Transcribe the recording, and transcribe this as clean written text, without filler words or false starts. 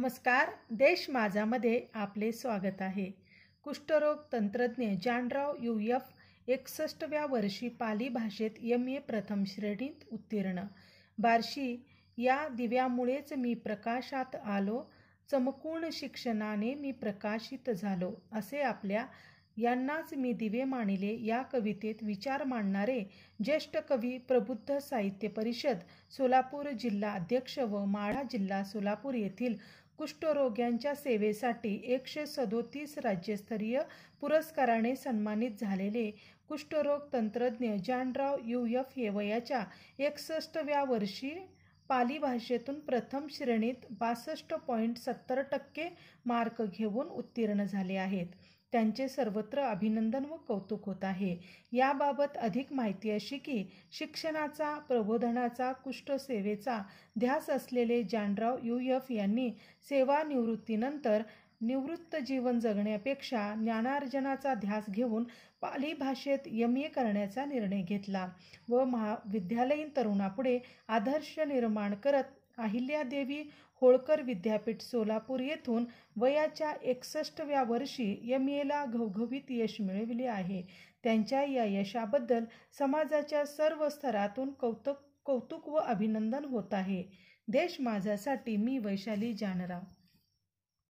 नमस्कार, देश माझामध्ये आपले स्वागत आहे। कुष्ठरोग तंत्रज्ञ जानराव UF 61व्या वर्षी पाली भाषेत MA प्रथम श्रेणीत उत्तीर्ण। बार्शी या दिव्यामुळेच मी प्रकाशात आलो, चमकून शिक्षणाने मी प्रकाशित झालो, असे आपल्या यांनाच मी दिवे मानिले या कवितेत विचार मांडणारे ज्येष्ठ कवी प्रबुद्ध साहित्य परिषद सोलापूर जिल्हा अध्यक्ष व माढा जिल्हा सोलापूर येथील कुष्ठरोग्यांच्या सेवेसाठी 137 राज्यस्तरीय पुरस्काराने सन्मानित झालेले कुष्ठरोग तंत्रज्ञ जानराव UF हे वयाच्या 61व्या वर्षी पाली भाषेतून प्रथम श्रेणीत 62.70% मार्क घेऊन उत्तीर्ण झाले आहेत। त्यांचे सर्वत्र अभिनंदन व कौतुक होत आहे। याबाबत अधिक माहिती अशी की शिक्षणाचा, प्रबोधनाचा, कुष्ठसेवेचा ध्यास असलेले जानराव UF यांनी सेवानिवृत्तीनंतर निवृत्त जीवन जगण्यापेक्षा ज्ञानार्जनाचा ध्यास घेऊन पाली भाषेत MA करण्याचा निर्णय घेतला व महाविद्यालयीन तरुणापुढे आदर्श निर्माण करत अहिल्यादेवी होळकर विद्यापीठ सोलापूर येथून वयाच्या 61व्या वर्षी MAला घवघवीत यश मिळविले आहे। त्यांच्या या यशाबद्दल समाजाच्या सर्व स्तरातून कौतुक व अभिनंदन होत आहे। देश माझासाठी मी वैशाली जानराव।